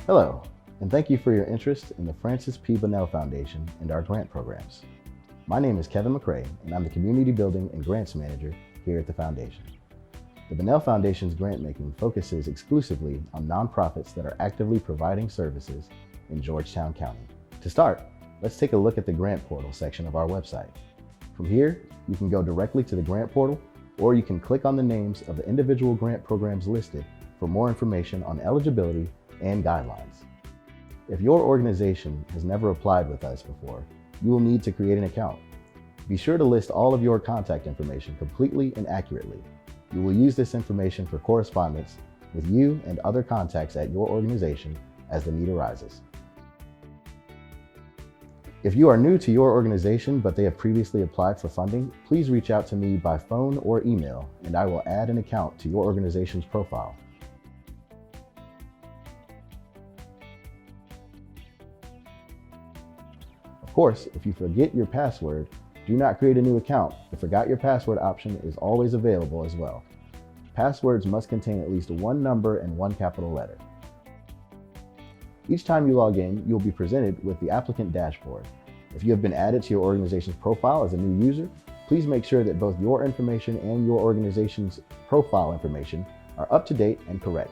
Hello, and thank you for your interest in the Francis P. Bunnelle Foundation and our grant programs. My name is Kevin McCrae, and I'm the Community Building and Grants Manager here at the Foundation. The Bunnelle Foundation's grant making focuses exclusively on nonprofits that are actively providing services in Georgetown County. To start, let's take a look at the grant portal section of our website. From here, you can go directly to the grant portal, or you can click on the names of the individual grant programs listed for more information on eligibility and guidelines. If your organization has never applied with us before, you will need to create an account. Be sure to list all of your contact information completely and accurately. We will use this information for correspondence with you and other contacts at your organization as the need arises. If you are new to your organization but they have previously applied for funding, please reach out to me by phone or email, and I will add an account to your organization's profile. Of course, if you forget your password, do not create a new account. The Forgot Your Password option is always available as well. Passwords must contain at least one number and one capital letter. Each time you log in, you'll be presented with the applicant dashboard. If you have been added to your organization's profile as a new user, please make sure that both your information and your organization's profile information are up to date and correct.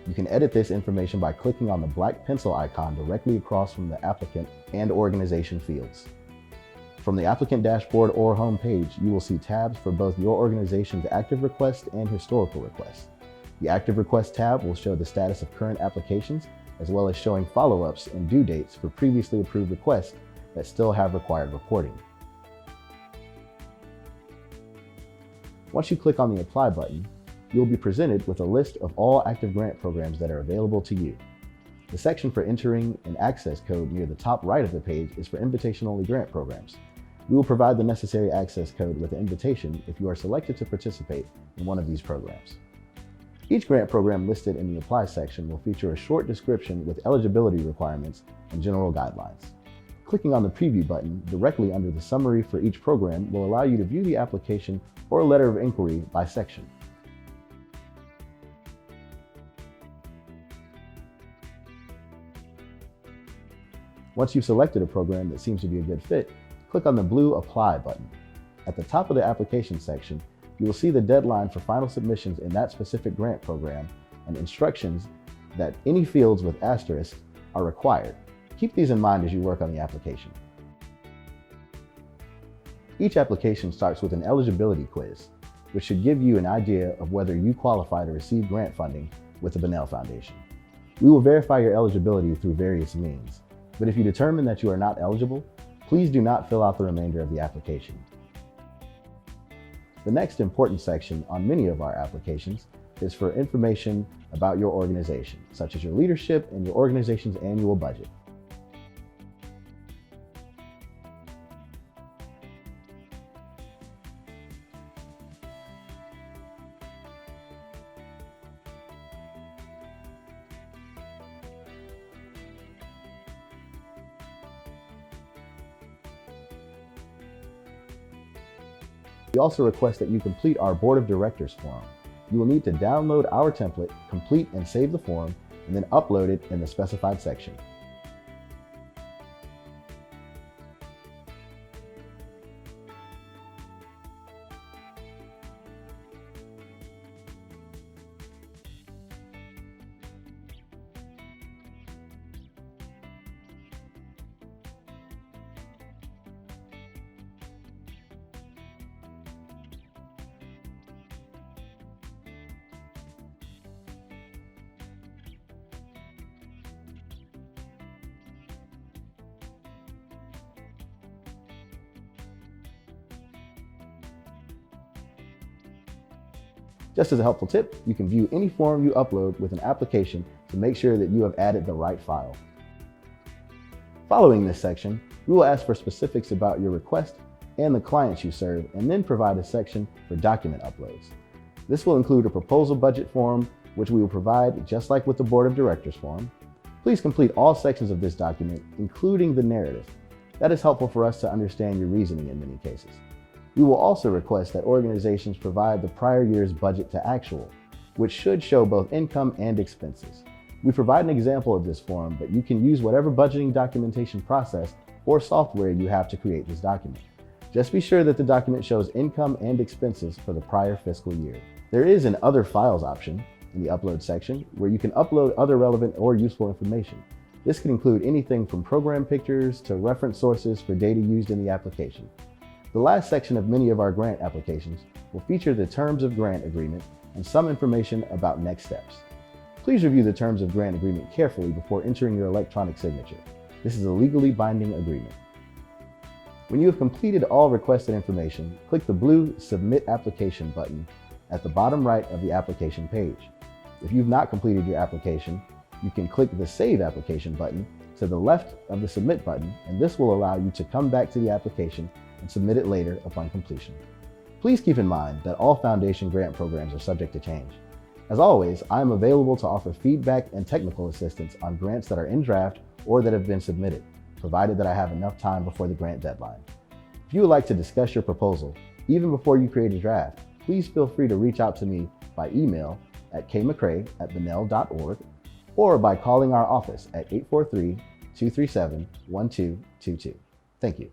You can edit this information by clicking on the black pencil icon directly across from the applicant and organization fields. From the applicant dashboard or home page, you will see tabs for both your organization's active requests and historical requests. The active request tab will show the status of current applications, as well as showing follow-ups and due dates for previously approved requests that still have required reporting. Once you click on the Apply button, you will be presented with a list of all active grant programs that are available to you. The section for entering an access code near the top right of the page is for invitation-only grant programs. We will provide the necessary access code with the invitation if you are selected to participate in one of these programs. Each grant program listed in the Apply section will feature a short description with eligibility requirements and general guidelines. Clicking on the Preview button directly under the summary for each program will allow you to view the application or letter of inquiry by section. Once you've selected a program that seems to be a good fit, click on the blue Apply button. At the top of the application section, you will see the deadline for final submissions in that specific grant program and instructions that any fields with asterisks are required. Keep these in mind as you work on the application. Each application starts with an eligibility quiz, which should give you an idea of whether you qualify to receive grant funding with the Bunnelle Foundation. We will verify your eligibility through various means, but if you determine that you are not eligible, please do not fill out the remainder of the application. The next important section on many of our applications is for information about your organization, such as your leadership and your organization's annual budget. We also request that you complete our Board of Directors form. You will need to download our template, complete and save the form, and then upload it in the specified section. Just as a helpful tip, you can view any form you upload with an application to make sure that you have added the right file. Following this section, we will ask for specifics about your request and the clients you serve, and then provide a section for document uploads. This will include a proposal budget form, which we will provide just like with the Board of Directors form. Please complete all sections of this document, including the narrative. That is helpful for us to understand your reasoning in many cases. We will also request that organizations provide the prior year's budget to actual, which should show both income and expenses. We provide an example of this form, but you can use whatever budgeting documentation process or software you have to create this document. Just be sure that the document shows income and expenses for the prior fiscal year. There is an Other Files option in the Upload section where you can upload other relevant or useful information. This can include anything from program pictures to reference sources for data used in the application. The last section of many of our grant applications will feature the Terms of Grant Agreement and some information about next steps. Please review the Terms of Grant Agreement carefully before entering your electronic signature. This is a legally binding agreement. When you have completed all requested information, click the blue Submit Application button at the bottom right of the application page. If you've not completed your application, you can click the Save Application button to the left of the Submit button, and this will allow you to come back to the application and submit it later upon completion. Please keep in mind that all Foundation grant programs are subject to change. As always, I am available to offer feedback and technical assistance on grants that are in draft or that have been submitted, provided that I have enough time before the grant deadline. If you would like to discuss your proposal, even before you create a draft, please feel free to reach out to me by email at kmccrae@bunnelle.org or by calling our office at 843-237-1222. Thank you.